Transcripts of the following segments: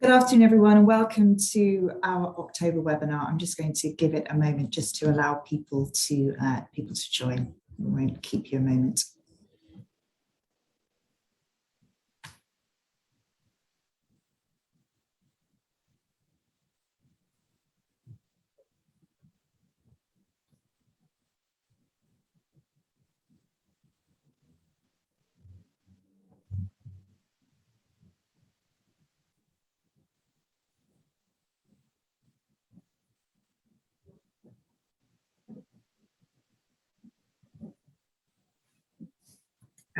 Good afternoon, everyone, and welcome to our October webinar. I'm just going to give it a moment just to allow people to join. We won't keep you a moment.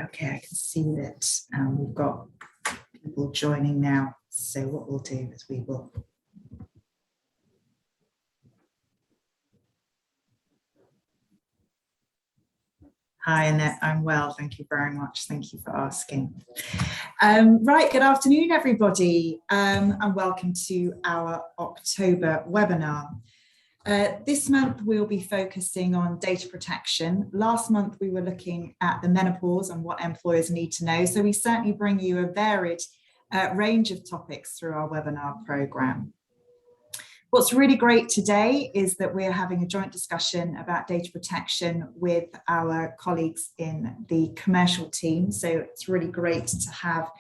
Okay, I can see that we've got people joining now. So what we'll do is we will Hi, Annette. I'm well. Thank you very much. Thank you for asking. Right, good afternoon, everybody, and welcome to our October webinar. This month, we'll be focusing on data protection. Last month, we were looking at the menopause and what employers need to know. So we certainly bring you a varied range of topics through our webinar program. What's really great today is that we're having a joint discussion about data protection with our colleagues in the commercial team. So it's really great to have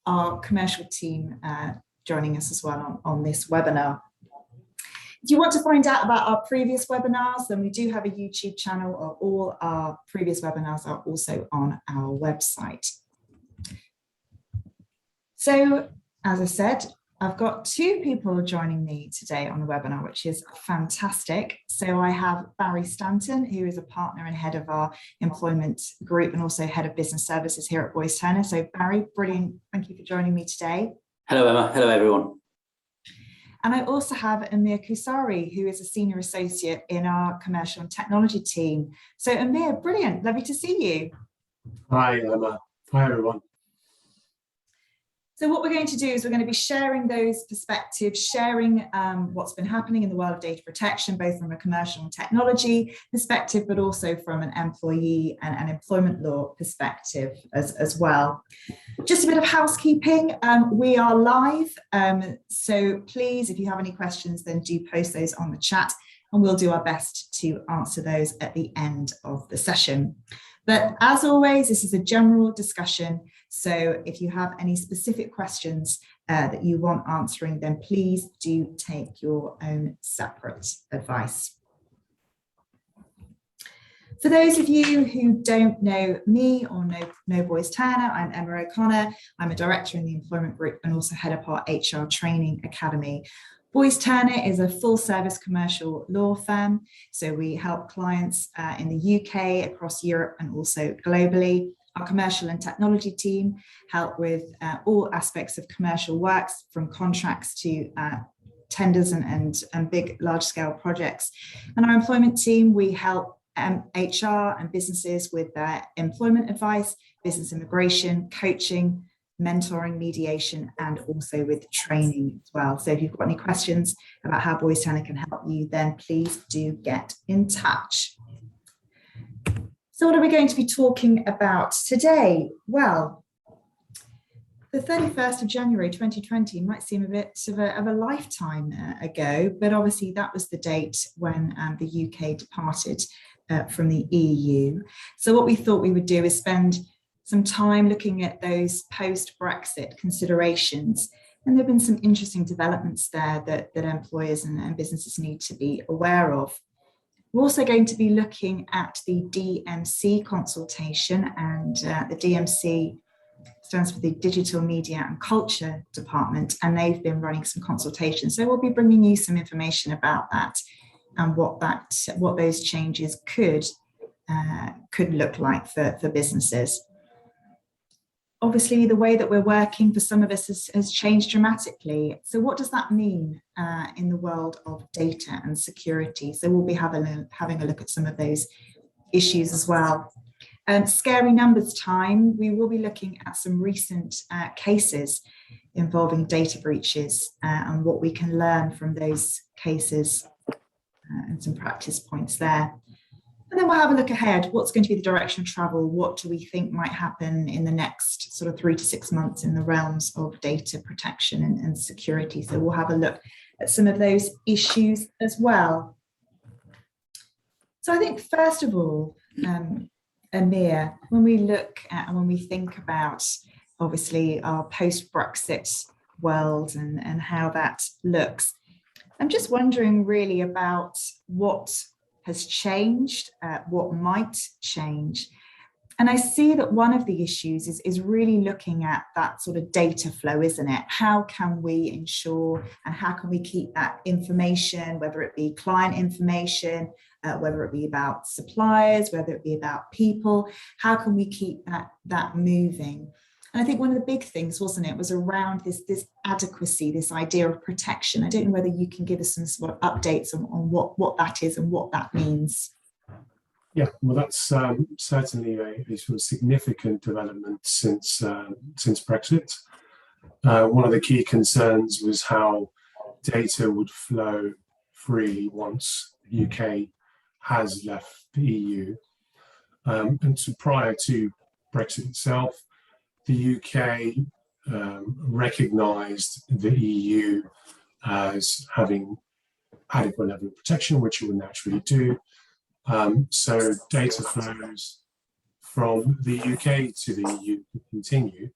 our commercial team joining us as well on this webinar. If you want to find out about our previous webinars, then we do have a YouTube channel. All our previous webinars are also on our website. So, as I said, I've got two people joining me today on the webinar, which is fantastic. So I have Barry Stanton, who is a partner and head of our employment group and also head of business services here at Boyce Turner. So Barry, brilliant. Thank you for joining me today. Hello, Emma. Hello, everyone. And I also have Amir Kousari, who is a senior associate in our commercial and technology team. So Amir, brilliant. Lovely to see you. Hi, Emma. Hi, everyone. So what we're going to do is we're going to be sharing those perspectives, sharing what's been happening in the world of data protection, both from a commercial and technology perspective, but also from an employee and an employment law perspective as well. Just a bit of housekeeping. We are live, so please, if you have any questions, then do post those on the chat, and we'll do our best to answer those at the end of the session. But as always, this is a general discussion. So if you have any specific questions that you want answering, then please do take your own separate advice. For those of you who don't know me or know Boyce Turner, I'm Emma O'Connor. I'm a director in the employment group and also head up our HR training academy. Boyce Turner is a full-service commercial law firm, so we help clients in the UK, across Europe, and also globally. Our commercial and technology team help with all aspects of commercial works, from contracts to tenders and big, large-scale projects. And our employment team, we help HR and businesses with their employment advice, business immigration, coaching, mentoring, mediation, and also with training as well. So if you've got any questions about how Boyce Turner can help you, then please do get in touch. So what are we going to be talking about today? Well, the 31st of January 2020 might seem a bit of a lifetime ago, but obviously that was the date when the UK departed from the EU. So what we thought we would do is spend some time looking at those post-Brexit considerations. And there have been some interesting developments there that employers and businesses need to be aware of. We're also going to be looking at the DMC consultation, and the DMC stands for the Digital Media and Culture Department, and they've been running some consultations. So we'll be bringing you some information about that and what those changes could look like for businesses. Obviously, the way that we're working for some of us has changed dramatically. So what does that mean in the world of data and security? So we'll be having a look at some of those issues as well. Scary numbers time, we will be looking at some recent cases involving data breaches and what we can learn from those cases and some practice points there. And then we'll have a look ahead. What's going to be the direction of travel? What do we think might happen in the next sort of 3 to 6 months in the realms of data protection and security? So we'll have a look at some of those issues as well. So I think, first of all, Amir, when we look at and when we think about, obviously, our post-Brexit world and how that looks, I'm just wondering really about what has changed, what might change. And I see that one of the issues is really looking at that sort of data flow, isn't it? How can we ensure and how can we keep that information, whether it be client information, whether it be about suppliers, whether it be about people, how can we keep that moving? And I think one of the big things, wasn't it, was around this adequacy, this idea of protection. I don't know whether you can give us some sort of updates on what that is and what that means. Yeah, well, that's certainly a sort of significant development since Brexit. One of the key concerns was how data would flow freely once the UK has left the EU. And so prior to Brexit itself, the UK recognised the EU as having adequate level of protection, which it would naturally do. So data flows from the UK to the EU could continue.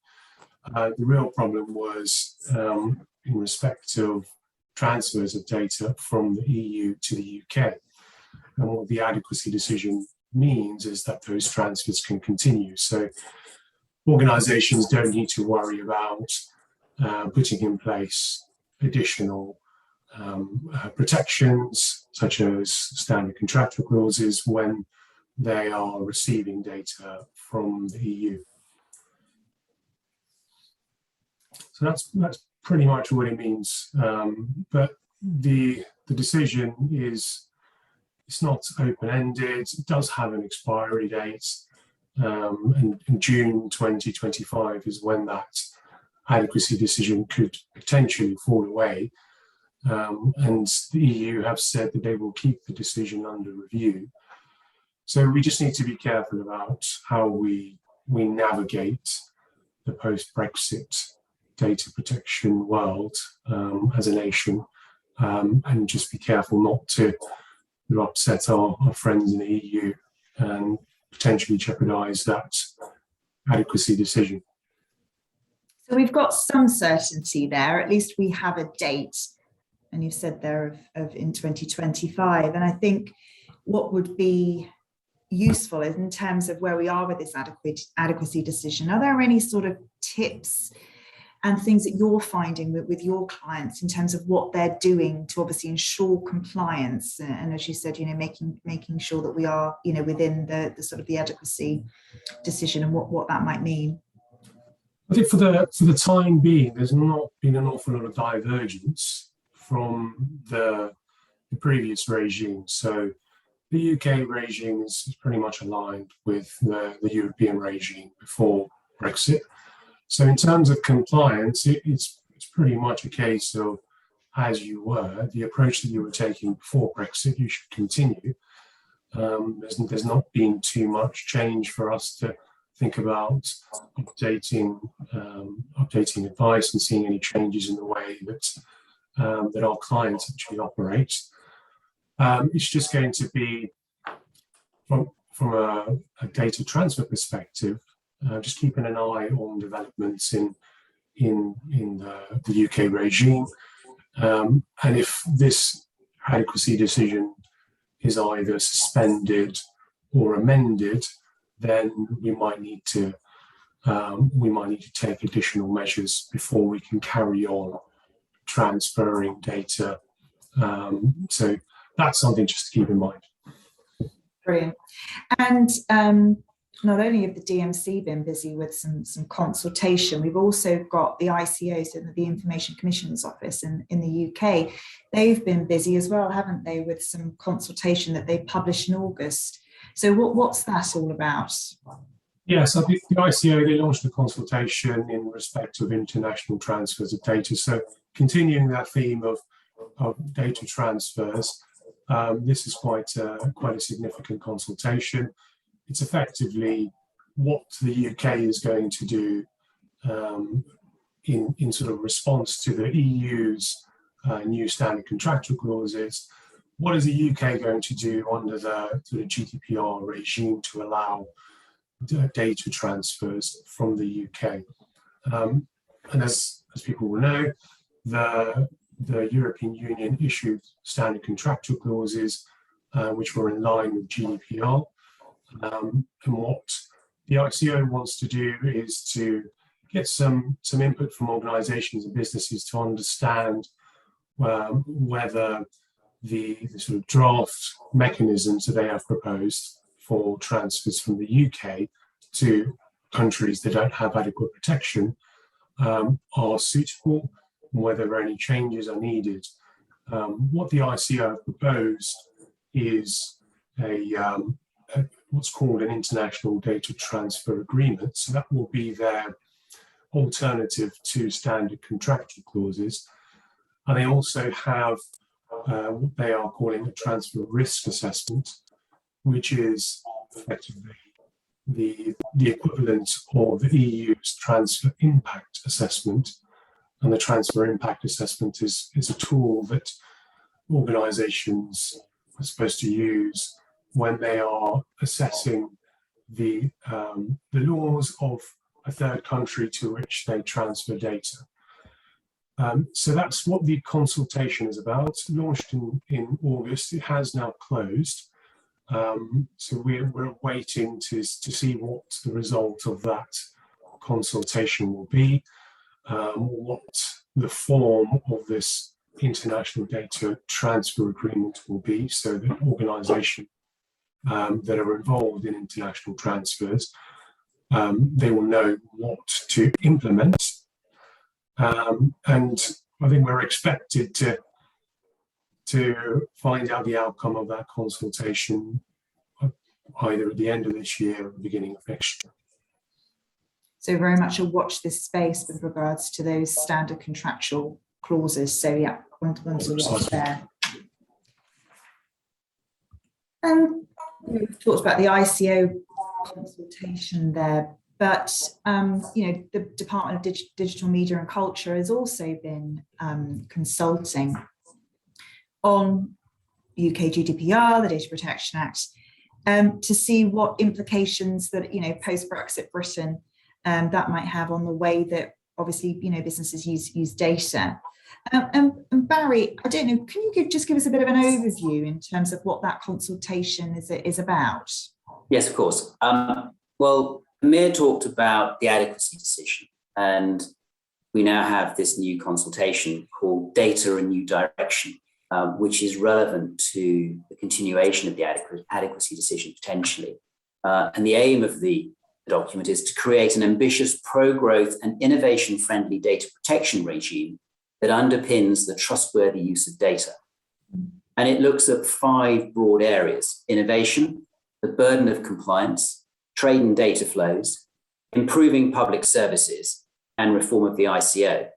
The real problem was in respect of transfers of data from the EU to the UK. And what the adequacy decision means is that those transfers can continue. So organisations don't need to worry about putting in place additional protections, such as standard contractual clauses, when they are receiving data from the EU. So that's pretty much what it means. But the decision it's not open-ended. It does have an expiry date. And in June 2025 is when that adequacy decision could potentially fall away. And the EU have said that they will keep the decision under review. So we just need to be careful about how we navigate the post-Brexit data protection world as a nation, and just be careful not to upset our friends in the EU and potentially jeopardise that adequacy decision. So we've got some certainty there, at least we have a date, and you said there of in 2025. And I think what would be useful is in terms of where we are with this adequacy decision, are there any sort of tips and things that you're finding with your clients in terms of what they're doing to obviously ensure compliance, and as you said, making sure that we are within the sort of the adequacy decision and what that might mean? I think for the time being, there's not been an awful lot of divergence from the previous regime. So the UK regime is pretty much aligned with the European regime before Brexit. So in terms of compliance, it's pretty much a case of, as you were, the approach that you were taking before Brexit, you should continue. There's not been too much change for us to think about updating advice and seeing any changes in the way that our clients actually operate. It's just going to be from a data transfer perspective, just keeping an eye on developments in the UK regime, and if this adequacy decision is either suspended or amended, then we might need to take additional measures before we can carry on transferring data. So that's something just to keep in mind. Brilliant. And not only have the DMC been busy with some consultation, we've also got the ICO, so the Information Commissioner's Office in the UK. They've been busy as well, haven't they, with some consultation that they published in August. So what's that all about? Yeah, so the ICO, they launched a consultation in respect of international transfers of data. So continuing that theme of data transfers, This is quite a significant consultation. It's effectively what the UK is going to do in sort of response to the EU's new standard contractual clauses. What is the UK going to do under the sort of GDPR regime to allow data transfers from the UK? And as people will know, the European Union issued standard contractual clauses which were in line with GDPR. And what the ICO wants to do is to get some input from organisations and businesses to understand whether the sort of draft mechanisms that they have proposed for transfers from the UK to countries that don't have adequate protection are suitable, and whether any changes are needed. What the ICO have proposed is what's called an international data transfer agreement. So that will be their alternative to standard contractual clauses. And they also have what they are calling a transfer risk assessment, which is effectively the equivalent of the EU's transfer impact assessment. And the transfer impact assessment is a tool that organisations are supposed to use when they are assessing the laws of a third country to which they transfer data. So that's what the consultation is about. It's launched in August. It has now closed. So we're waiting to see what the result of that consultation will be, what the form of this international data transfer agreement will be, so that organisations that are involved in international transfers, they will know what to implement. And I think we're expected to find out the outcome of that consultation either at the end of this year or the beginning of next year. So very much a watch this space with regards to those standard contractual clauses. So yeah, one to watch there. We've talked about the ICO consultation there, but the Department of Digital Media and Culture has also been consulting on UK GDPR, the Data Protection Act, to see what implications that post-Brexit Britain that might have on the way that obviously businesses use data. And Barry, I don't know, can you just give us a bit of an overview in terms of what that consultation is about? Yes, of course. Well, Amir talked about the adequacy decision, and we now have this new consultation called Data and New Direction, which is relevant to the continuation of the adequacy decision potentially. And the aim of the document is to create an ambitious pro-growth and innovation-friendly data protection regime that underpins the trustworthy use of data. And it looks at 5 broad areas: innovation, the burden of compliance, trade and data flows, improving public services, and reform of the ICO.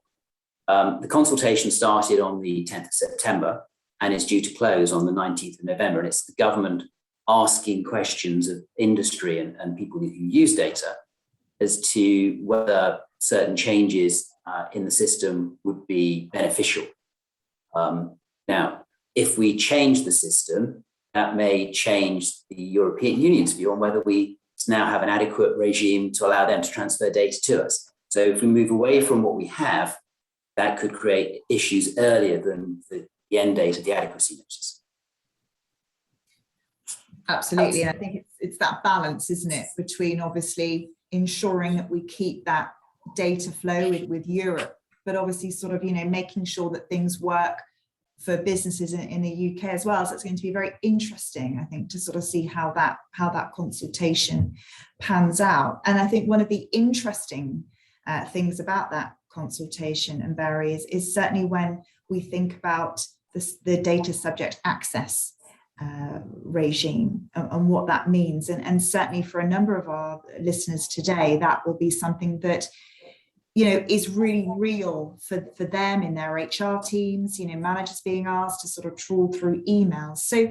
The consultation started on the 10th of September and is due to close on the 19th of November. And it's the government asking questions of industry and people who use data as to whether certain changes in the system would be beneficial. Now, if we change the system, that may change the European Union's view on whether we now have an adequate regime to allow them to transfer data to us. So if we move away from what we have, that could create issues earlier than the end date of the adequacy notice. Absolutely. And I think it's that balance, isn't it, between obviously ensuring that we keep that data flow with Europe, but obviously sort of, making sure that things work for businesses in the UK as well. So it's going to be very interesting, I think, to sort of see how that consultation pans out. And I think one of the interesting things about that consultation, and Barry, is certainly when we think about the data subject access regime and what that means. And certainly for a number of our listeners today, that will be something that is really real for them in their HR teams, managers being asked to sort of trawl through emails. So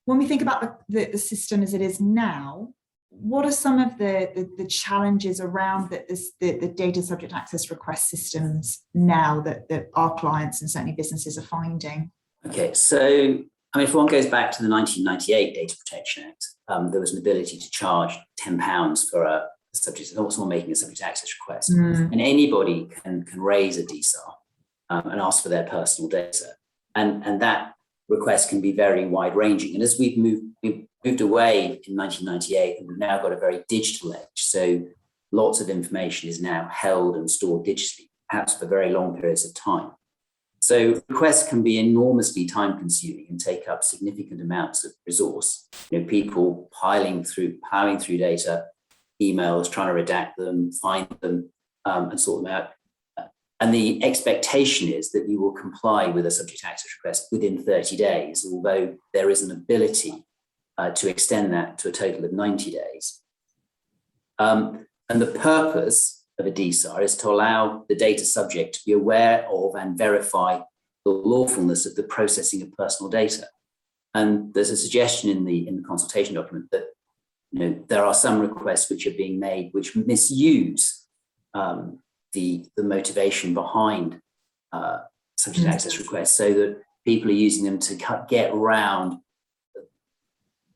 when we think about the system as it is now, what are some of the challenges around the data subject access request systems now that our clients and certainly businesses are finding? Okay, so if one goes back to the 1998 Data Protection Act, there was an ability to charge £10 for a subject, someone making a subject access request, and anybody can raise a DSAR and ask for their personal data, and that request can be very wide ranging. And as we've moved away in 1998, and we've now got a very digital age, so lots of information is now held and stored digitally, perhaps for very long periods of time. So requests can be enormously time consuming and take up significant amounts of resource. People plowing through data, emails, trying to redact them, find them, and sort them out. And the expectation is that you will comply with a subject access request within 30 days, although there is an ability to extend that to a total of 90 days. And the purpose of a DSAR is to allow the data subject to be aware of and verify the lawfulness of the processing of personal data. And there's a suggestion in the consultation document that there are some requests which are being made which misuse the motivation behind subject access requests, so that people are using them to get around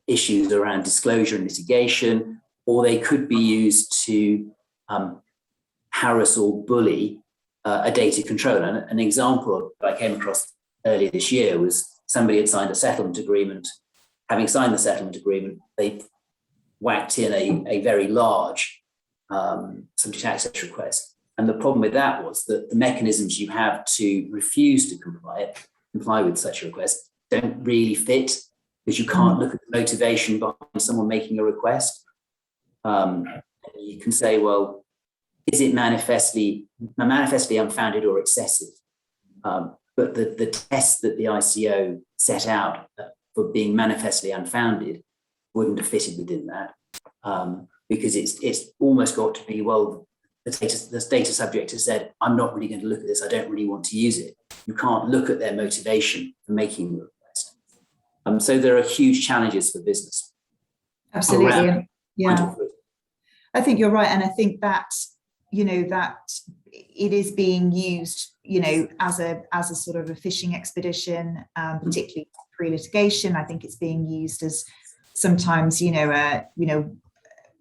issues around disclosure and litigation, or they could be used to harass or bully a data controller. An example that I came across earlier this year was somebody had signed a settlement agreement. Having signed the settlement agreement, they whacked in a very large subject access request. And the problem with that was that the mechanisms you have to refuse to comply with such a request don't really fit, because you can't look at the motivation behind someone making a request. You can say, well, is it manifestly unfounded or excessive? But the test that the ICO set out for being manifestly unfounded wouldn't have fitted within that, because it's almost got to be, well, the data subject has said, I'm not really going to look at this, I don't really want to use it. You can't look at their motivation for making the request. So there are huge challenges for business. Absolutely. Yeah. I think you're right. And I think that, that it is being used, as a sort of a fishing expedition, particularly pre-litigation. I think it's being used as sometimes,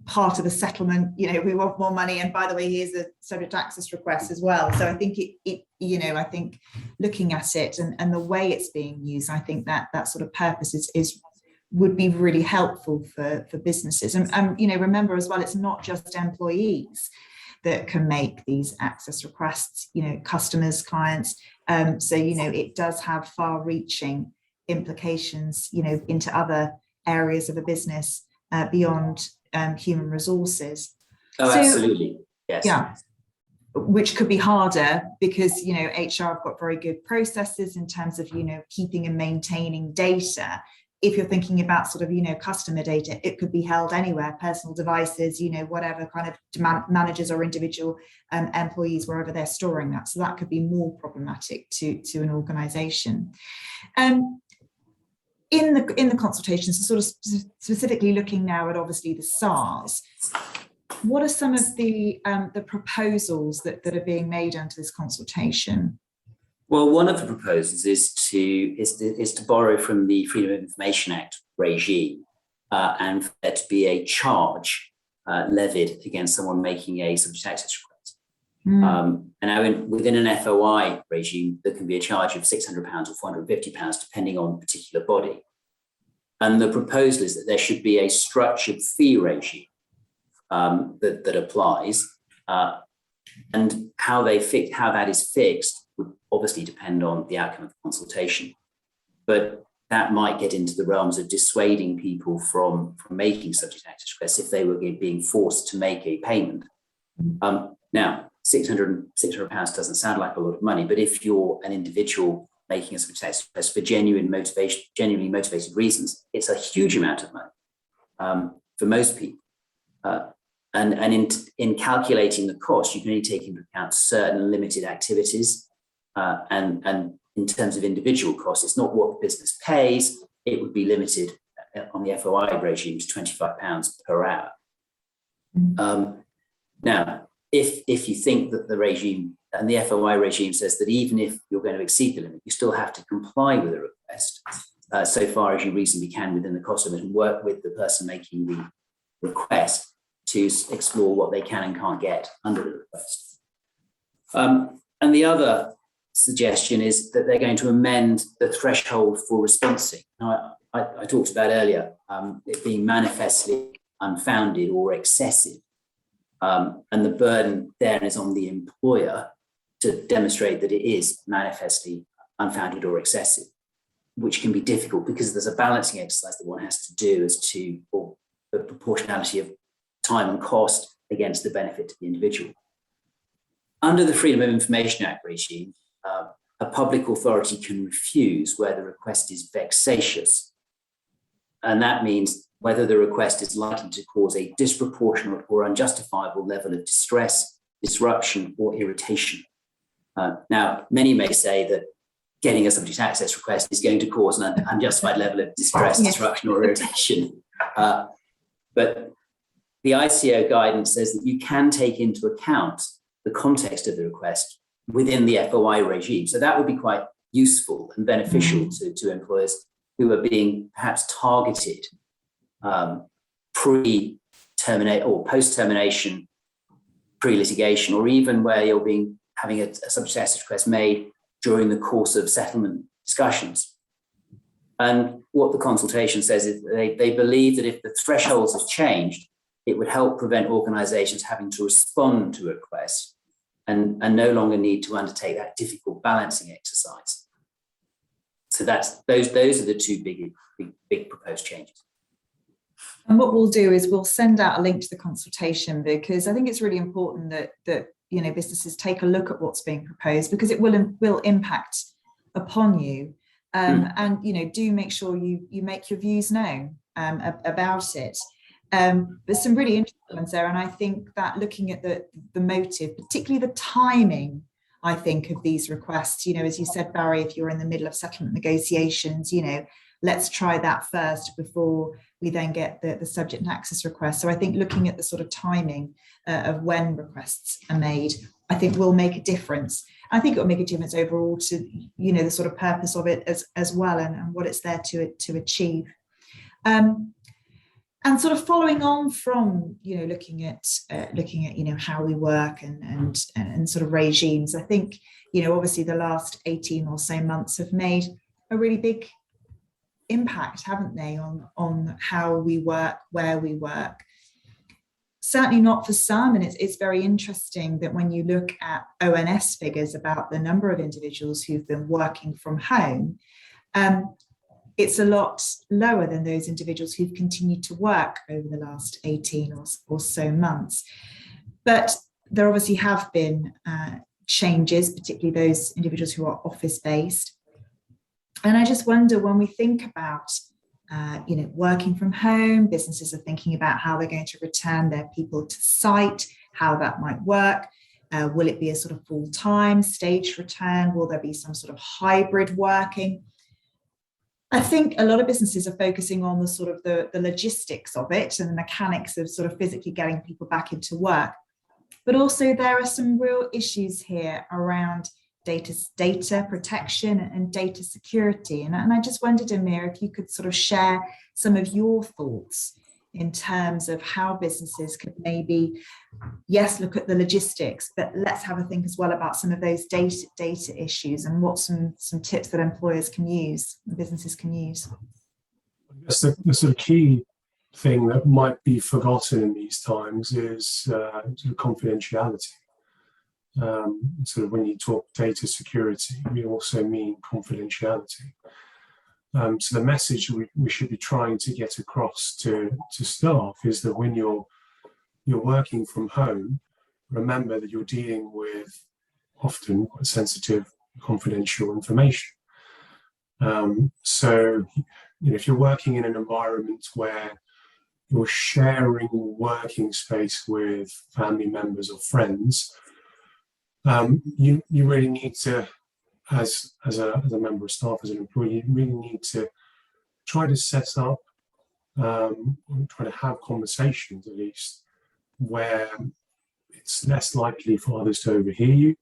part of the settlement, we want more money, and by the way, here's a subject access request as well. So I think I think looking at it and the way it's being used, I think that sort of purpose would be really helpful for businesses. And remember as well, it's not just employees that can make these access requests, customers, clients. So it does have far-reaching implications, into other areas of a business beyond human resources. Oh, so, absolutely. Yes. Yeah. Which could be harder because, HR have got very good processes in terms of, keeping and maintaining data. If you're thinking about sort of, customer data, it could be held anywhere, personal devices, whatever kind of managers or individual employees, wherever they're storing that. So that could be more problematic to an organization. In the consultations, sort of specifically looking now at obviously the SARs, what are some of the proposals that are being made under this consultation? Well, one of the proposals is to borrow from the Freedom of Information Act regime, and for there to be a charge levied against someone making a subject access request. And now within an FOI regime, there can be a charge of £600 or £450, depending on a particular body. And the proposal is that there should be a structured fee regime that applies, and how that is fixed would obviously depend on the outcome of the consultation. But that might get into the realms of dissuading people from making subject access requests if they were being forced to make a payment. Now, £600 doesn't sound like a lot of money, but if you're an individual making a subject access request for genuinely motivated reasons, it's a huge amount of money for most people. in calculating the cost, you can only take into account certain limited activities. And in terms of individual costs, it's not what the business pays. It would be limited on the FOI regime to £25 per hour. Now, if you think that the regime and the FOI regime says that even if you're going to exceed the limit, you still have to comply with the request so far as you reasonably can within the cost limit, and work with the person making the request to explore what they can and can't get under the request. And the other suggestion is that they're going to amend the threshold for responsing. Now, I talked about earlier it being manifestly unfounded or excessive. And the burden there is on the employer to demonstrate that it is manifestly unfounded or excessive, which can be difficult because there's a balancing exercise that one has to do as to the proportionality of time and cost against the benefit to the individual. Under the Freedom of Information Act regime, a public authority can refuse where the request is vexatious. And that means whether the request is likely to cause a disproportionate or unjustifiable level of distress, disruption, or irritation. Now, many may say that getting a subject access request is going to cause an unjustified level of distress, disruption, or irritation. But the ICO guidance says that you can take into account the context of the request within the FOI regime. So that would be quite useful and beneficial to employers who are being perhaps targeted pre-terminate or post-termination, pre-litigation, or even where you're having a subject access request made during the course of settlement discussions. And what the consultation says is they believe that if the thresholds have changed, it would help prevent organisations having to respond to a request and no longer need to undertake that difficult balancing exercise. So those are the two big proposed changes. And what we'll do is we'll send out a link to the consultation, because I think it's really important that businesses take a look at what's being proposed, because it will impact upon you. And do make sure you make your views known about it. There's some really interesting ones there, and I think that looking at the motive, particularly the timing, I think, of these requests, as you said, Barry, if you're in the middle of settlement negotiations, let's try that first before we then get the subject and access request. So I think looking at the sort of timing of when requests are made, I think will make a difference. I think it will make a difference overall to, the sort of purpose of it as well, and what it's there to achieve. And sort of following on from, looking at how we work and sort of regimes, I think, obviously the last 18 or so months have made a really big impact, haven't they, on how we work, where we work. Certainly not for some, and it's very interesting that when you look at ONS figures about the number of individuals who've been working from home, it's a lot lower than those individuals who've continued to work over the last 18 or so months. But there obviously have been changes, particularly those individuals who are office-based. And I just wonder, when we think about working from home, businesses are thinking about how they're going to return their people to site, how that might work. Will it be a sort of full-time, staged return? Will there be some sort of hybrid working? I think a lot of businesses are focusing on the sort of the logistics of it and the mechanics of sort of physically getting people back into work. But also there are some real issues here around data protection and data security. And I just wondered, Amir, if you could sort of share some of your thoughts in terms of how businesses could maybe, yes, look at the logistics, but let's have a think as well about some of those data issues and what some tips that employers can use, businesses can use. I guess the sort of key thing that might be forgotten in these times is sort of confidentiality. Sort of when you talk data security, we also mean confidentiality. So the message we should be trying to get across to staff is that when you're working from home, remember that you're dealing with often quite sensitive, confidential information. So if you're working in an environment where you're sharing a working space with family members or friends, you really need to, as a member of staff, as an employee, you really need to try to set up, try to have conversations at least, where it's less likely for others to overhear you.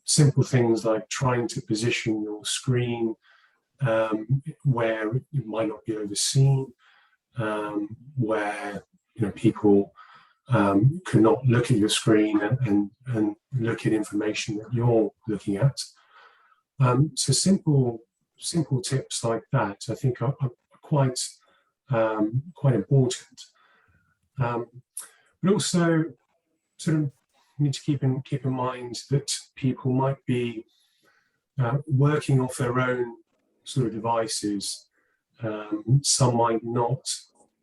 Simple things like trying to position your screen where it might not be overseen, where people cannot look at your screen and look at information that you're looking at. So simple tips like that, I think, are quite important. But also, sort of need to keep in mind that people might be working off their own sort of devices. Some might not.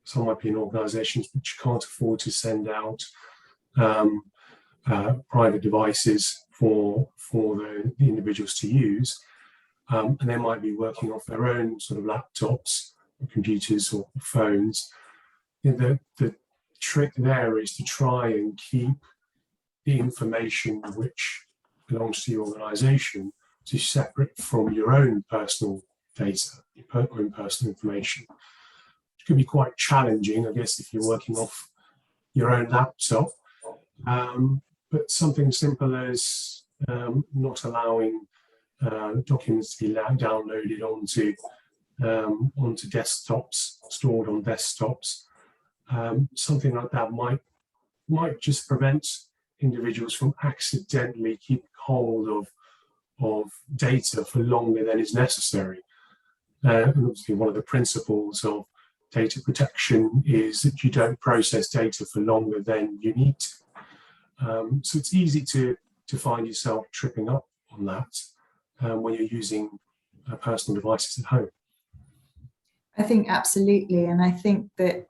Some might be in organisations which can't afford to send out private devices for the individuals to use, and they might be working off their own sort of laptops or computers or phones. The trick there is to try and keep the information which belongs to your organisation to separate from your own personal data, your own personal information. It can be quite challenging, I guess, if you're working off your own laptop. But something simple as not allowing documents to be downloaded onto desktops, stored on desktops. Something like that might just prevent individuals from accidentally keeping hold of data for longer than is necessary. And obviously, one of the principles of data protection is that you don't process data for longer than you need to. So it's easy to find yourself tripping up on that when you're using personal devices at home. I think absolutely, and I think that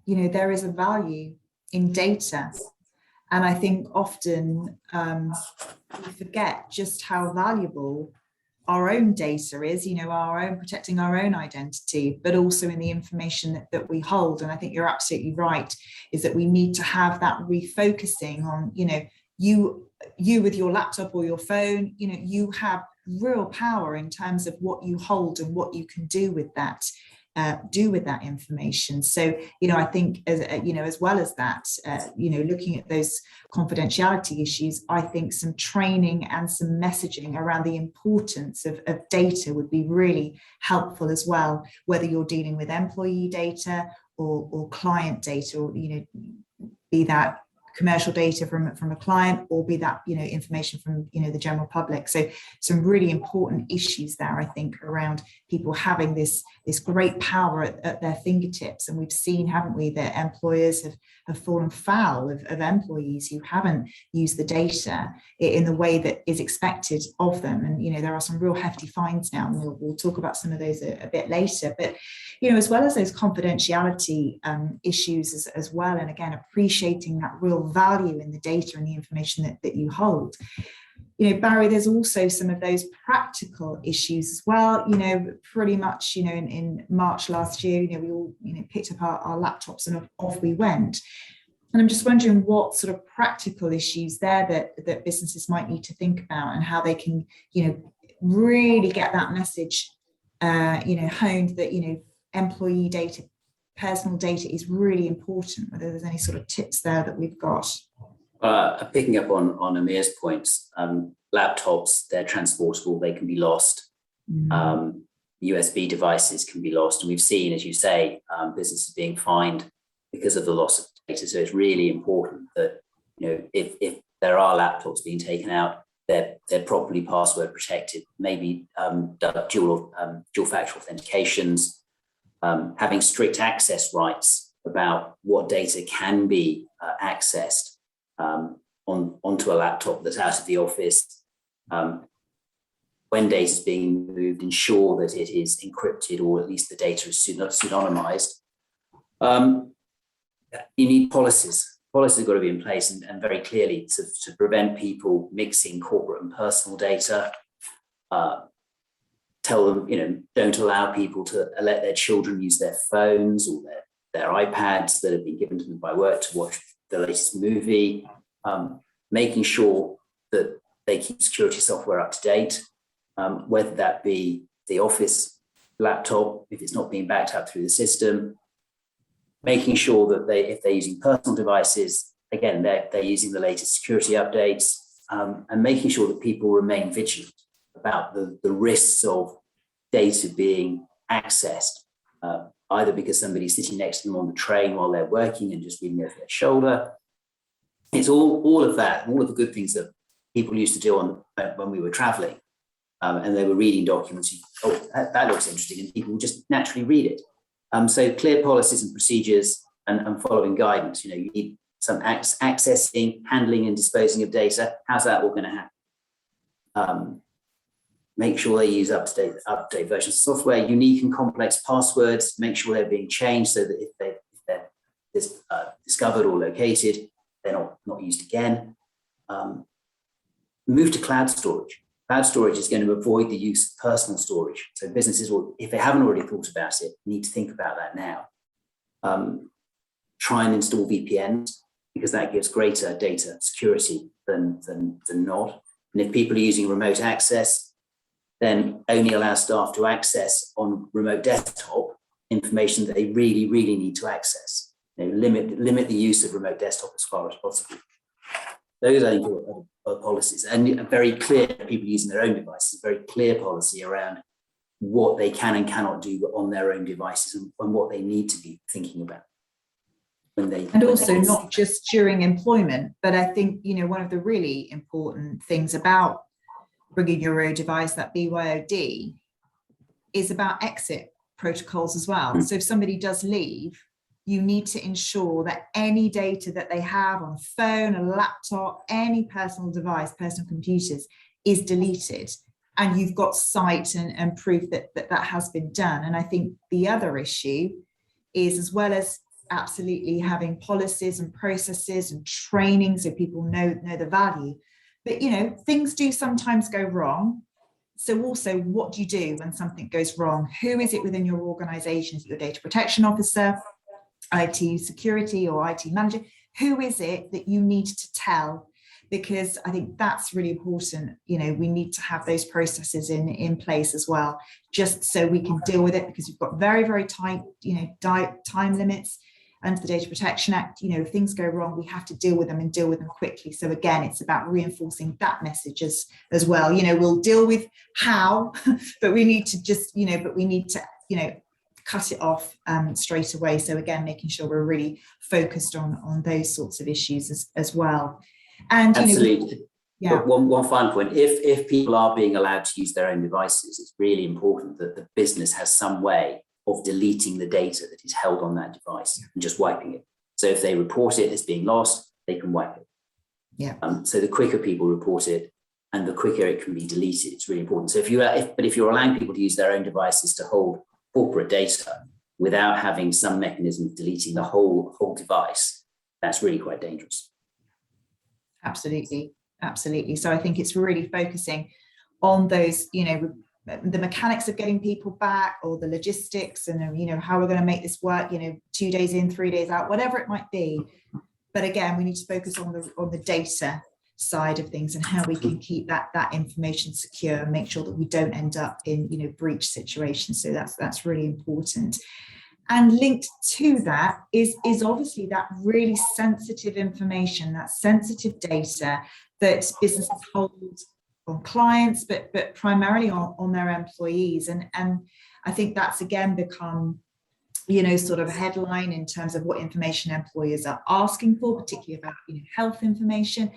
there is a value in data, and I think often we forget just how valuable our own data is, our own, protecting our own identity, but also in the information that we hold. And I think you're absolutely right, is that we need to have that refocusing on, you with your laptop or your phone, you have real power in terms of what you hold and what you can do with that information. So, I think as well as that, looking at those confidentiality issues, I think some training and some messaging around the importance of data would be really helpful as well, whether you're dealing with employee data or client data, or, be that commercial data from a client, or be that information from the general public. So some really important issues there, I think, around people having this great power at their fingertips. And we've seen, haven't we, that employers have fallen foul of employees who haven't used the data in the way that is expected of them. And there are some real hefty fines now, and we'll talk about some of those a bit later. But as well as those confidentiality issues as well, and again, appreciating that real value in the data and the information that you hold. Barry, there's also some of those practical issues as well. Pretty much, in March last year, we all, picked up our laptops and off we went. And I'm just wondering what sort of practical issues there that businesses might need to think about, and how they can, really get that message, honed that, employee data, personal data is really important, whether there's any sort of tips there that we've got. Picking up on Amir's points, laptops, they're transportable, they can be lost. USB devices can be lost. And we've seen, as you say, businesses being fined because of the loss of data. So it's really important that, if there are laptops being taken out, they're properly password protected, maybe dual factor authentications, having strict access rights about what data can be accessed onto a laptop that's out of the office. When data is being moved, ensure that it is encrypted, or at least the data is pseudonymized. You need policies. Policies have got to be in place, and very clearly to prevent people mixing corporate and personal data. tell them, don't allow people to let their children use their phones or their iPads that have been given to them by work to watch the latest movie, making sure that they keep security software up to date, whether that be the office laptop, if it's not being backed up through the system, making sure that if they're using personal devices, again, they're using the latest security updates, and making sure that people remain vigilant about the risks of data being accessed, either because somebody's sitting next to them on the train while they're working and just reading over their shoulder. It's all of that, all of the good things that people used to do when we were traveling, and they were reading documents. That looks interesting, and people would just naturally read it. So clear policies and procedures and following guidance. You need some accessing, handling, and disposing of data. How's that all going to happen? Make sure they use up-to-date versions of software, unique and complex passwords, make sure they're being changed so that if they're discovered or located, they're not used again. Move to cloud storage. Cloud storage is going to avoid the use of personal storage. So businesses will, if they haven't already thought about it, need to think about that now. Try and install VPNs, because that gives greater data security than not. And if people are using remote access, then only allow staff to access on remote desktop information that they really, really need to access. Limit the use of remote desktop as far as possible. Those, I think, are policies, and very clear, people using their own devices, very clear policy around what they can and cannot do on their own devices and what they need to be thinking about. Not just during employment, but I think, one of the really important things about bringing your own device, that BYOD, is about exit protocols as well. So if somebody does leave, you need to ensure that any data that they have on a phone, a laptop, any personal device, personal computers, is deleted. And you've got sight and proof that has been done. And I think the other issue is, as well as absolutely having policies and processes and training so people know the value, but things do sometimes go wrong. So also, what do you do when something goes wrong? Who is it within your organization? Is it your data protection officer, IT security, or IT manager? Who is it that you need to tell? Because I think that's really important. We need to have those processes in place as well, just so we can deal with it, because we've got very, very tight, time limits under the Data Protection Act. If things go wrong, we have to deal with them and deal with them quickly. So again, it's about reinforcing that message as well. We'll deal with how, but we need to cut it off straight away. So again, making sure we're really focused on those sorts of issues as well. And absolutely. Yeah. But one final point: if people are being allowed to use their own devices, it's really important that the business has some way of deleting the data that is held on that device and just wiping it. So if they report it as being lost, they can wipe it. Yeah. So the quicker people report it, and the quicker it can be deleted, it's really important. So if you're allowing people to use their own devices to hold corporate data without having some mechanism of deleting the whole device, that's really quite dangerous. Absolutely. So I think it's really focusing on those, the mechanics of getting people back, or the logistics, and how we're going to make this work, 2 days in, 3 days out, whatever it might be. But again, we need to focus on the data side of things and how we can keep that information secure and make sure that we don't end up in breach situations. So that's really important. And linked to that is obviously that really sensitive information, that sensitive data that businesses hold on clients, but primarily on their employees. And I think that's again become, sort of a headline in terms of what information employers are asking for, particularly about health information,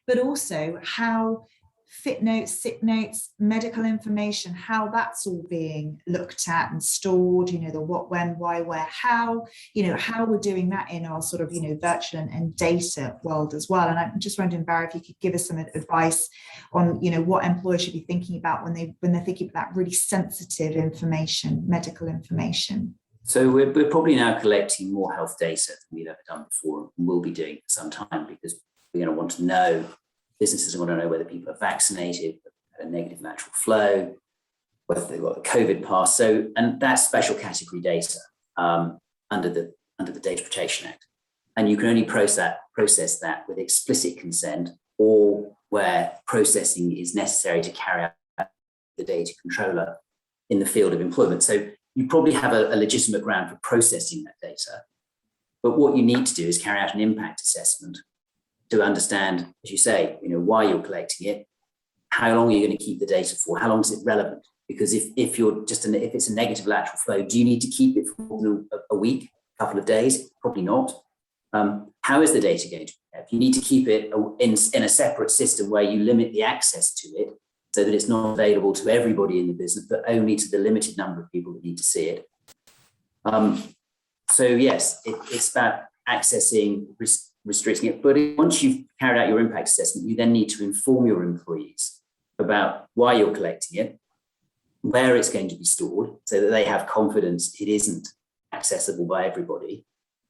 but also how fit notes, sick notes, medical information, how that's all being looked at and stored, the what, when, why, where, how we're doing that in our sort of, virtual and data world as well. And I'm just wondering, Barry, if you could give us some advice on, what employers should be thinking about when they're thinking about that really sensitive information, medical information. So we're probably now collecting more health data than we've ever done before, and will be doing for some time, because we're going to want to know, businesses want to know whether people are vaccinated, a negative lateral flow, whether they've got the COVID pass. So, and that's special category data under the Data Protection Act. And you can only process that with explicit consent or where processing is necessary to carry out the data controller in the field of employment. So you probably have a legitimate ground for processing that data. But what you need to do is carry out an impact assessment to understand, as you say, why you're collecting it, how long are you going to keep the data for, how long is it relevant? Because if it's a negative lateral flow, do you need to keep it for more than a week, a couple of days? Probably not. How is the data going to be kept? You need to keep it in a separate system where you limit the access to it so that it's not available to everybody in the business, but only to the limited number of people that need to see it. So yes, it's about accessing, restricting it. But once you've carried out your impact assessment, you then need to inform your employees about why you're collecting it, where it's going to be stored, so that they have confidence it isn't accessible by everybody,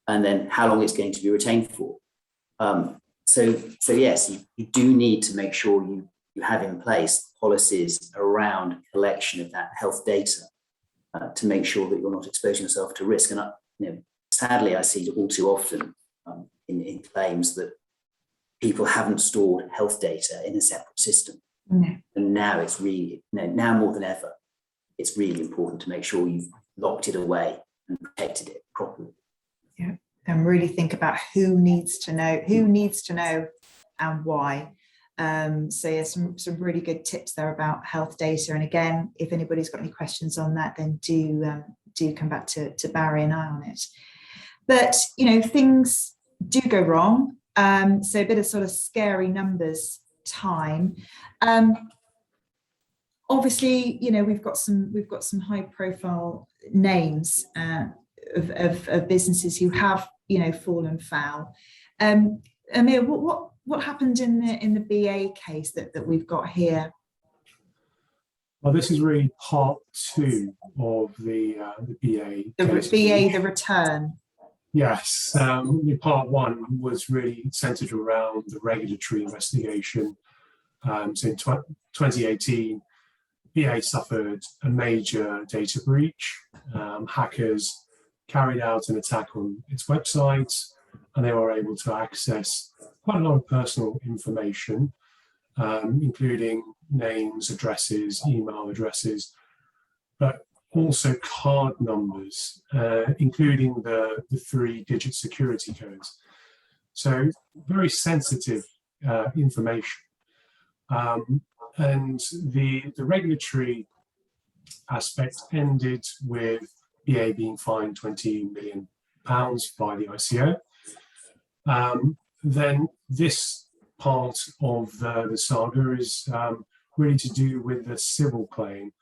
and then how long it's going to be retained for. So yes, you do need to make sure you have in place policies around collection of that health data to make sure that you're not exposing yourself to risk. And sadly, I see all too often in claims that people haven't stored health data in a separate system. No. And now it's really, now more than ever, it's really important to make sure you've locked it away and protected it properly. Yeah, and really think about who needs to know and why. So yeah, some really good tips there about health data. And again, if anybody's got any questions on that, then do come back to Barry and I on it. But things do go wrong. So a bit of sort of scary numbers time. Obviously, we've got some high profile names of businesses who have fallen foul. Amir, what happened in the BA case that we've got here? Well, this is really part 2 of the BA. The return. Yes, part 1 was really centered around the regulatory investigation. So in 2018, BA suffered a major data breach. Hackers carried out an attack on its website, and they were able to access quite a lot of personal information, including names, addresses, email addresses, but also card numbers, including the 3-digit security codes. So very sensitive information. And the regulatory aspect ended with BA being fined £20 million by the ICO. Then this part of the saga is really to do with the civil claim,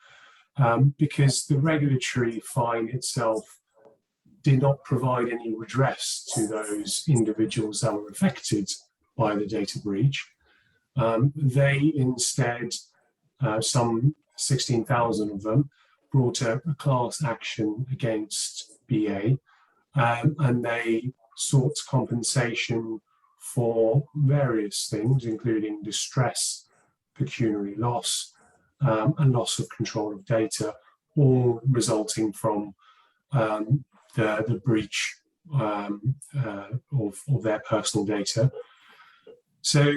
because the regulatory fine itself did not provide any redress to those individuals that were affected by the data breach. They instead, some 16,000 of them, brought a class action against BA, and they sought compensation for various things, including distress, pecuniary loss, and loss of control of data, all resulting from the breach of their personal data. So,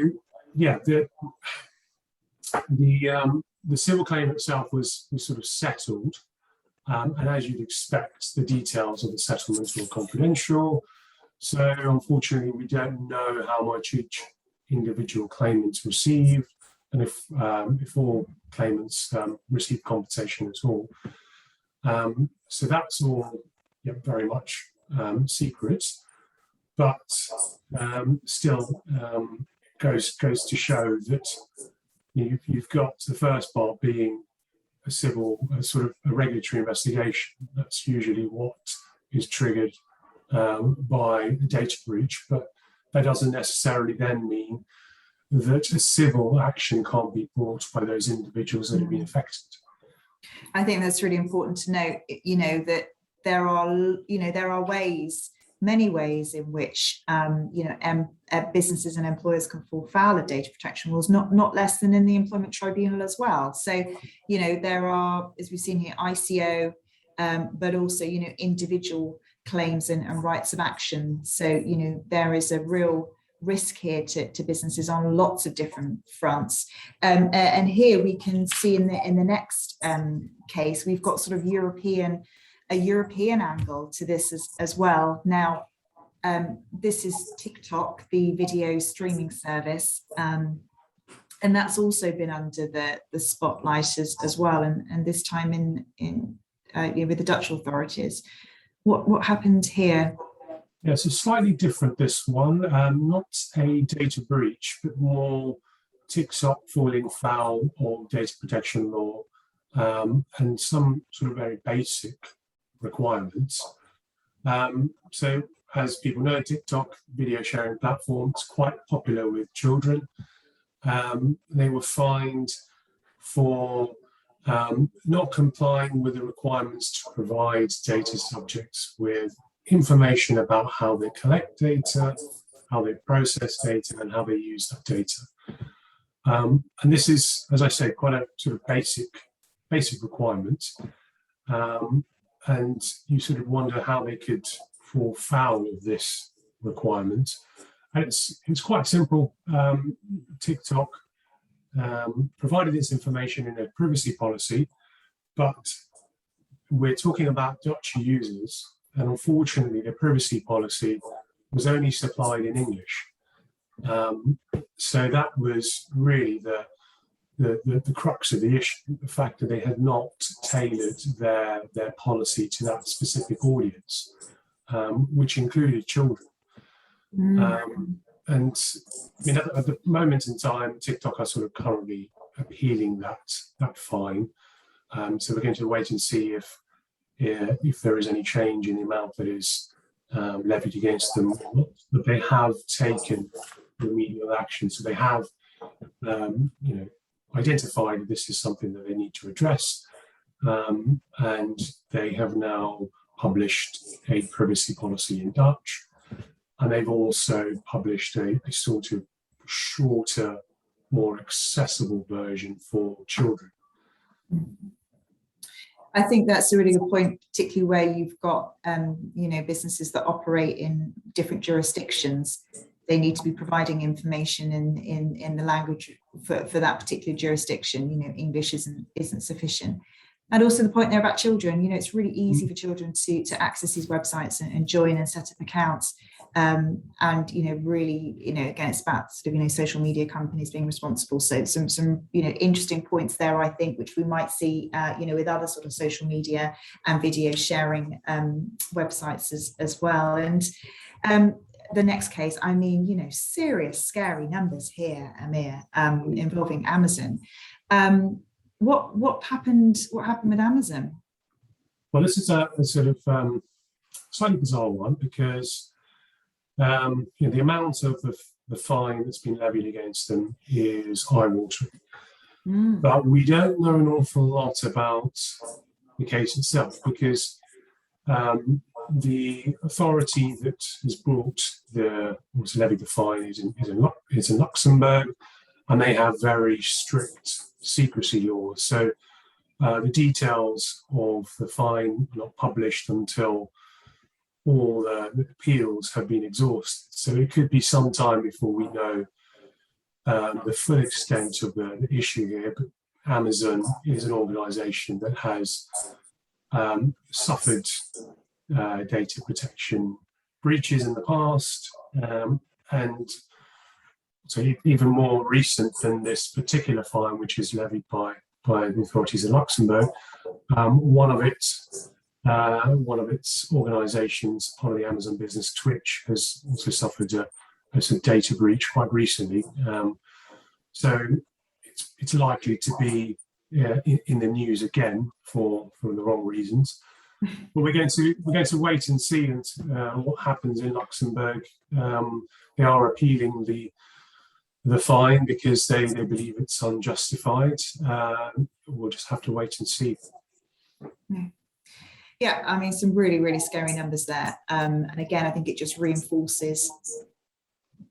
yeah, the civil claim itself was sort of settled, and as you'd expect, the details of the settlement were confidential. So, unfortunately, we don't know how much each individual claimant received, and if all claimants received compensation at all. So that's all very much secret, but still goes to show that you've got the first part being a sort of a regulatory investigation. That's usually what is triggered by a data breach, but that doesn't necessarily then mean that a civil action can't be brought by those individuals that have been affected. I think that's really important to note, that there are ways many ways in which businesses and employers can fall foul of data protection rules, not less than in the Employment Tribunal as well. So, there are, as we've seen here, ICO, but also, individual claims and rights of action. So, there is a real risk here to businesses on lots of different fronts. And here we can see in the next case, we've got sort of a European angle to this as well. Now, this is TikTok, the video streaming service, and that's also been under the spotlight as well. And this time with the Dutch authorities. What happened here? Yeah, so slightly different this one, not a data breach, but more TikTok falling foul of data protection law and some sort of very basic requirements. So as people know, TikTok video sharing platform is quite popular with children. They were fined for not complying with the requirements to provide data subjects with information about how they collect data, how they process data, and how they use that data. And this is, as I say, quite a sort of basic requirement. And you sort of wonder how they could fall foul of this requirement. And it's quite simple. TikTok provided this information in a privacy policy, but we're talking about Dutch users, and unfortunately the privacy policy was only supplied in English. So that was really the crux of the issue, the fact that they had not tailored their policy to that specific audience, which included children. And at the moment in time, TikTok are sort of currently appealing that fine. So we're going to wait and see if there is any change in the amount that is levied against them. But they have taken remedial action. So they have, identified that this is something that they need to address, and they have now published a privacy policy in Dutch. And they've also published a sort of shorter, more accessible version for children. I think that's a really good point, particularly where you've got, businesses that operate in different jurisdictions. They need to be providing information in the language for that particular jurisdiction. English isn't sufficient. And also the point there about children, it's really easy for children to access these websites and join and set up accounts. And, really, again, it's about sort of, social media companies being responsible. So some interesting points there, I think, which we might see, with other sort of social media and video sharing websites as well. And the next case, serious, scary numbers here, Amir, involving Amazon. What happened with Amazon? Well, this is a sort of slightly bizarre one because the amount of the fine that's been levied against them is eye-watering. But we don't know an awful lot about the case itself because the authority that has levied the fine is in Luxembourg, and they have very strict secrecy laws. So the details of the fine are not published until all the appeals have been exhausted. So it could be some time before we know the full extent of the issue here. But Amazon is an organization that has suffered data protection breaches in the past, and so even more recent than this particular fine, which is levied by the authorities in Luxembourg. One of its organizations, part of the Amazon business, Twitch, has also suffered a data breach quite recently. So it's likely to be in the news again for the wrong reasons. But we're going to wait and see what happens in Luxembourg. They are appealing the fine because they believe it's unjustified. We'll just have to wait and see. Yeah, I mean, some really, really scary numbers there. And again, I think it just reinforces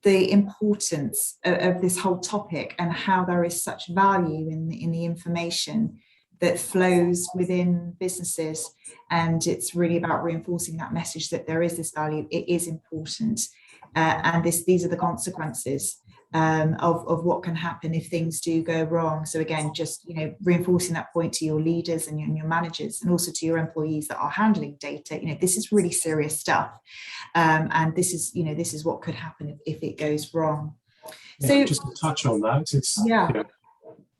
the importance of this whole topic and how there is such value in the information that flows within businesses. And it's really about reinforcing that message that there is this value, it is important. And these are the consequences of what can happen if things do go wrong. So again, just reinforcing that point to your leaders and your managers, and also to your employees that are handling data. This is really serious stuff, and this is what could happen if it goes wrong. Yeah, So just to touch on that,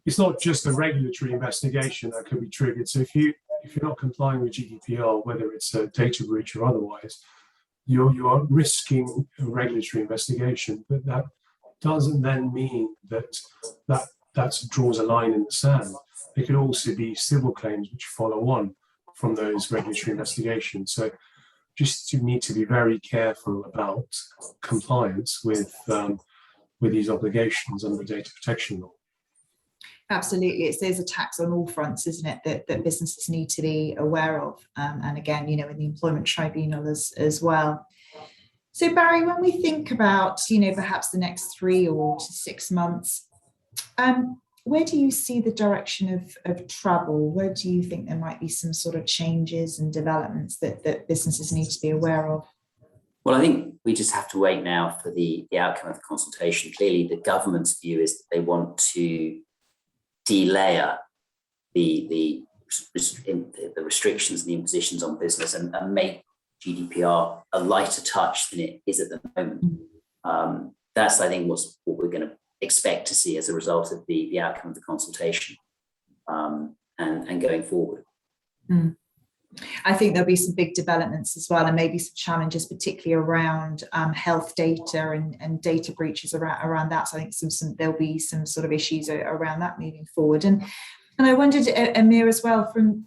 it's not just a regulatory investigation that could be triggered. So if you're not complying with GDPR, whether it's a data breach or otherwise, you are risking a regulatory investigation, but that doesn't then mean that draws a line in the sand. There could also be civil claims which follow on from those regulatory investigations. So just you need to be very careful about compliance with these obligations under the data protection law. absolutely, there's attacks on all fronts, isn't it, that businesses need to be aware of, and again, in the employment tribunal as well. So Barry, when we think about, perhaps the next 3 or 6 months, where do you see the direction of travel? Where do you think there might be some sort of changes and developments that businesses need to be aware of? Well, I think we just have to wait now for the outcome of the consultation. Clearly, the government's view is that they want to delayer the restrictions and the impositions on business and make GDPR a lighter touch than it is at the moment. That's, I think, what we're going to expect to see as a result of the outcome of the consultation, and going forward. I think there'll be some big developments as well, and maybe some challenges, particularly around health data and data breaches around that. So I think there'll be some sort of issues around that moving forward. And I wondered, Amir, as well, from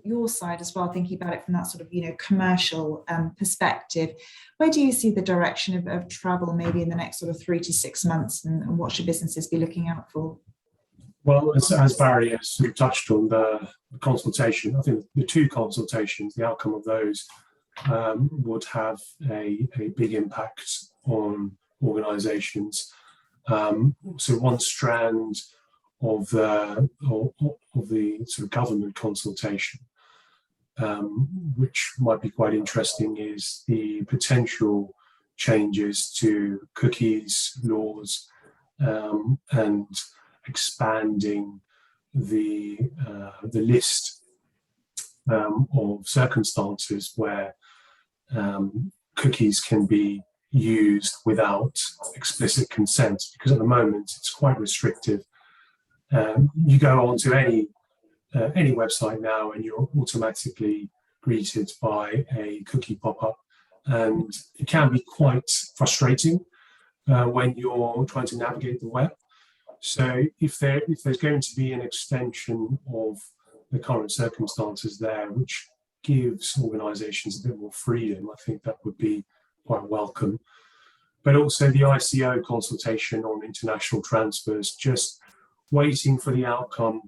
your side as well, thinking about it from that sort of commercial perspective, where do you see the direction of travel maybe in the next sort of 3 to 6 months, and what should businesses be looking out for? Well, as Barry has sort of touched on the consultation, I think the 2 consultations, the outcome of those would have a big impact on organisations. So one strand of the sort of government consultation, which might be quite interesting, is the potential changes to cookies laws, and expanding the list of circumstances where cookies can be used without explicit consent, because at the moment it's quite restrictive. You go onto any website now and you're automatically greeted by a cookie pop-up, and it can be quite frustrating when you're trying to navigate the web. So if there's going to be an extension of the current circumstances there, which gives organisations a bit more freedom, I think that would be quite welcome. But also the ICO consultation on international transfers, just waiting for the outcome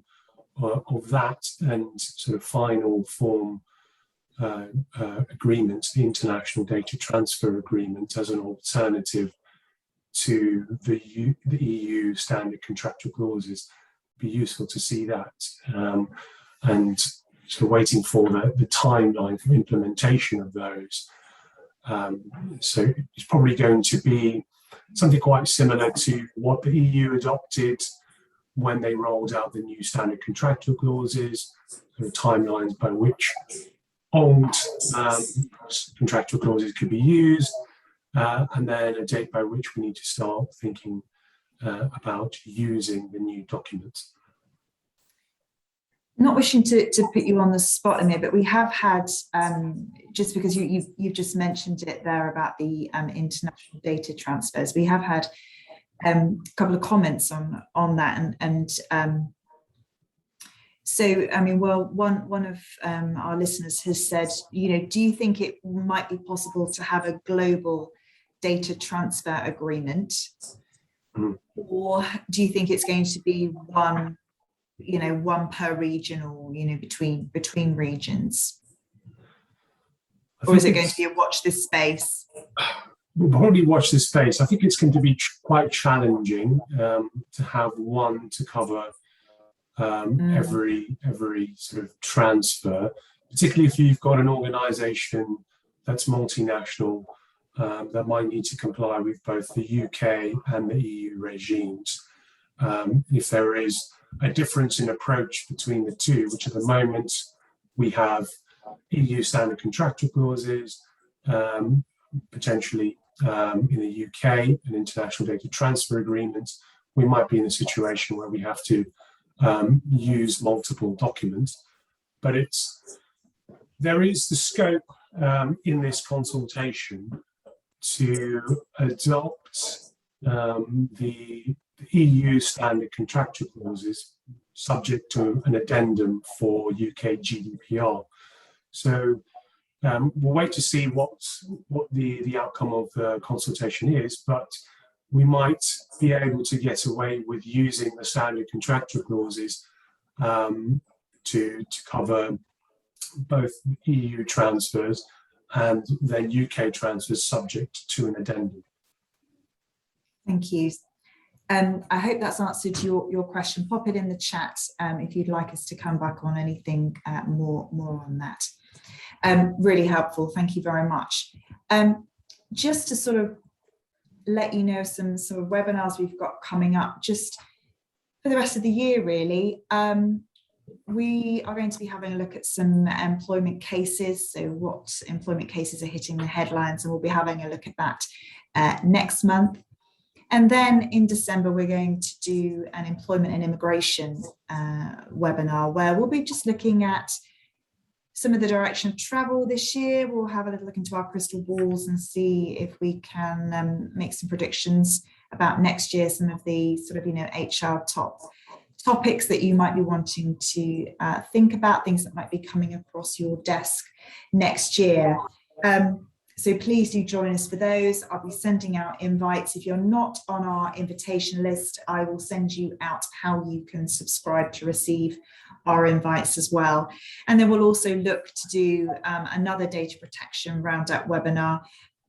of that and sort of final form agreement, the international data transfer agreement, as an alternative to the EU standard contractual clauses. It'd be useful to see that, and so waiting for the timeline for implementation of those. So it's probably going to be something quite similar to what the EU adopted when they rolled out the new standard contractual clauses, the timelines by which old contractual clauses could be used, and then a date by which we need to start thinking about using the new documents. Not wishing to put you on the spot, Amir, but we have had, just because you've just mentioned it there about the international data transfers, we have had a couple of comments on that, and so I mean, well, one of our listeners has said, do you think it might be possible to have a global data transfer agreement, or do you think it's going to be one per region, or between regions? Or is it going to be a watch this space? We'll probably watch this space. I think it's going to be quite challenging to have one to cover every sort of transfer, particularly if you've got an organisation that's multinational that might need to comply with both the UK and the EU regimes. If there is a difference in approach between the two, which at the moment we have EU standard contractual clauses, potentially in the UK, an international data transfer agreement, we might be in a situation where we have to use multiple documents. But there is the scope in this consultation to adopt the EU standard contractual clauses subject to an addendum for UK GDPR. So we'll wait to see what the outcome of the consultation is, but we might be able to get away with using the standard contractual clauses to cover both EU transfers and then UK transfers subject to an addendum. Thank you. I hope that's answered your question. Pop it in the chat if you'd like us to come back on anything more on that. Really helpful. Thank you very much. Just to sort of let you know some sort of webinars we've got coming up just for the rest of the year, really. We are going to be having a look at some employment cases. So what employment cases are hitting the headlines, and we'll be having a look at that next month. And then in December, we're going to do an employment and immigration webinar where we'll be just looking at some of the direction of travel this year. We'll have a little look into our crystal balls and see if we can make some predictions about next year, some of the sort of, HR top topics that you might be wanting to think about, things that might be coming across your desk next year. So please do join us for those. I'll be sending out invites. If you're not on our invitation list, I will send you out how you can subscribe to receive our invites as well. And then we'll also look to do another data protection roundup webinar,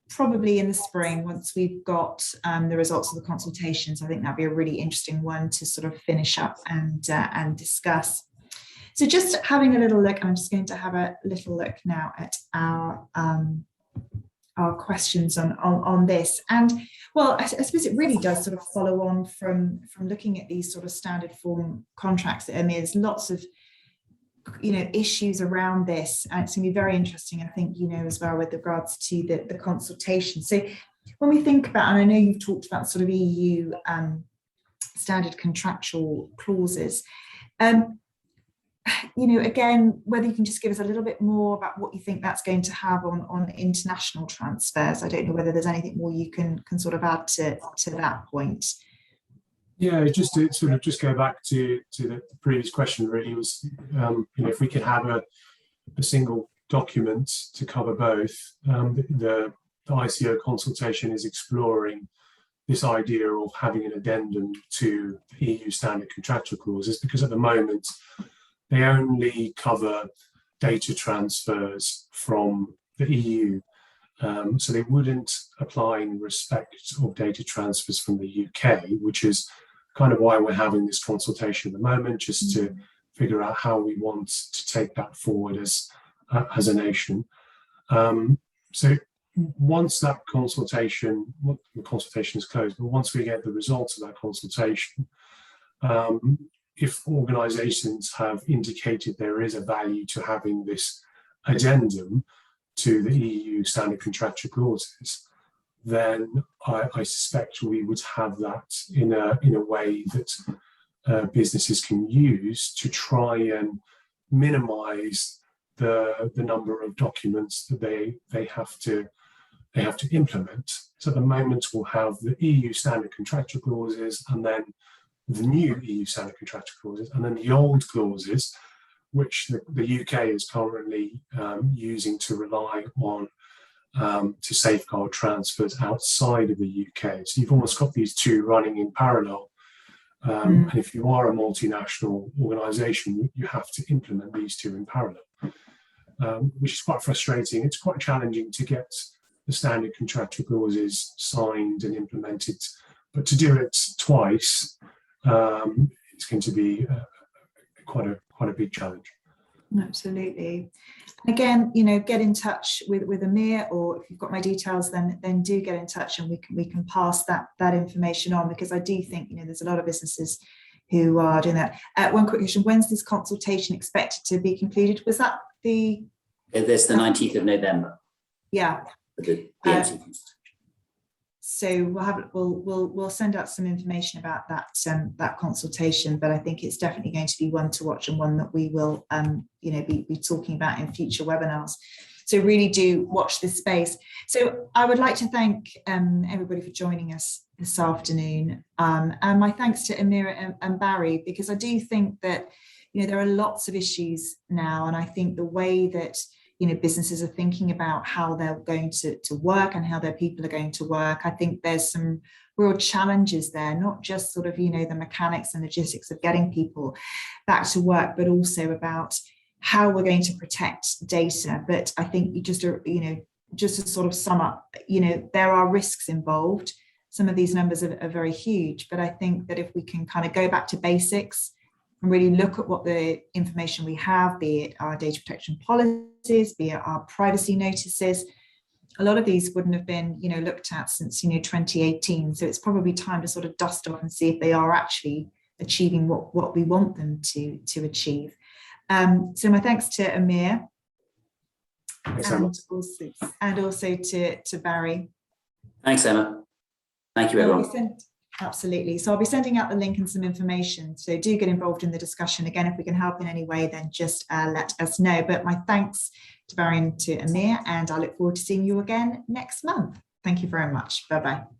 probably in the spring once we've got the results of the consultations. I think that'd be a really interesting one to sort of finish up and discuss. So just having a little look, I'm just going to have a little look now at our questions on this. And well, I suppose it really does sort of follow on from looking at these sort of standard form contracts. I mean, there's lots of issues around this, and it's going to be very interesting, I think, as well, with regards to the consultation. So when we think about, and I know you've talked about sort of EU standard contractual clauses, again, whether you can just give us a little bit more about what you think that's going to have on international transfers. I don't know whether there's anything more you can sort of add to that point. Yeah, just to sort of just go back to the previous question, really, was if we could have a single document to cover both. The ICO consultation is exploring this idea of having an addendum to the EU standard contractual clauses, because at the moment they only cover data transfers from the EU. So they wouldn't apply in respect of data transfers from the UK, which is kind of why we're having this consultation at the moment, just to figure out how we want to take that forward as a nation. So once that consultation is closed, but once we get the results of that consultation, if organisations have indicated there is a value to having this addendum to the EU standard contractual clauses, then I suspect we would have that in a way that businesses can use to try and minimise the number of documents that they have to implement. So at the moment we'll have the EU standard contractual clauses, and then the new EU standard contractual clauses, and then the old clauses, which the UK is currently using to rely on to safeguard transfers outside of the UK. So you've almost got these two running in parallel. And if you are a multinational organisation, you have to implement these two in parallel. which is quite frustrating. It's quite challenging to get the standard contractual clauses signed and implemented, but to do it twice, it's going to be quite a big challenge. Absolutely. Again, you know, get in touch with Amir, or if you've got my details, then do get in touch, and we can pass that information on, because I do think, you know, there's a lot of businesses who are doing that. One quick question: when's this consultation expected to be concluded? Was that There's the 19th of November. Yeah. The MC So we'll send out some information about that consultation, but I think it's definitely going to be one to watch, and one that we will you know, be talking about in future webinars. So really do watch this space. So I would like to thank everybody for joining us this afternoon, and my thanks to Amir and Barry, because I do think that, you know, there are lots of issues now, and I think the way that, you know, businesses are thinking about how they're going to work and how their people are going to work, I think there's some real challenges there, not just sort of, you know, the mechanics and logistics of getting people back to work, but also about how we're going to protect data. But I think just to sort of sum up, you know, there are risks involved. Some of these numbers are very huge, but I think that if we can kind of go back to basics and really look at what the information we have, be it our data protection policies, be it our privacy notices, a lot of these wouldn't have been, you know, looked at since, you know, 2018. So it's probably time to sort of dust off and see if they are actually achieving what we want them to achieve. So my thanks to Amir, and also to Barry. Thanks, Emma. Thank you, everyone. Absolutely. So I'll be sending out the link and some information. So do get involved in the discussion. Again, if we can help in any way, then just let us know. But my thanks to Barry and to Amir, and I look forward to seeing you again next month. Thank you very much. Bye-bye.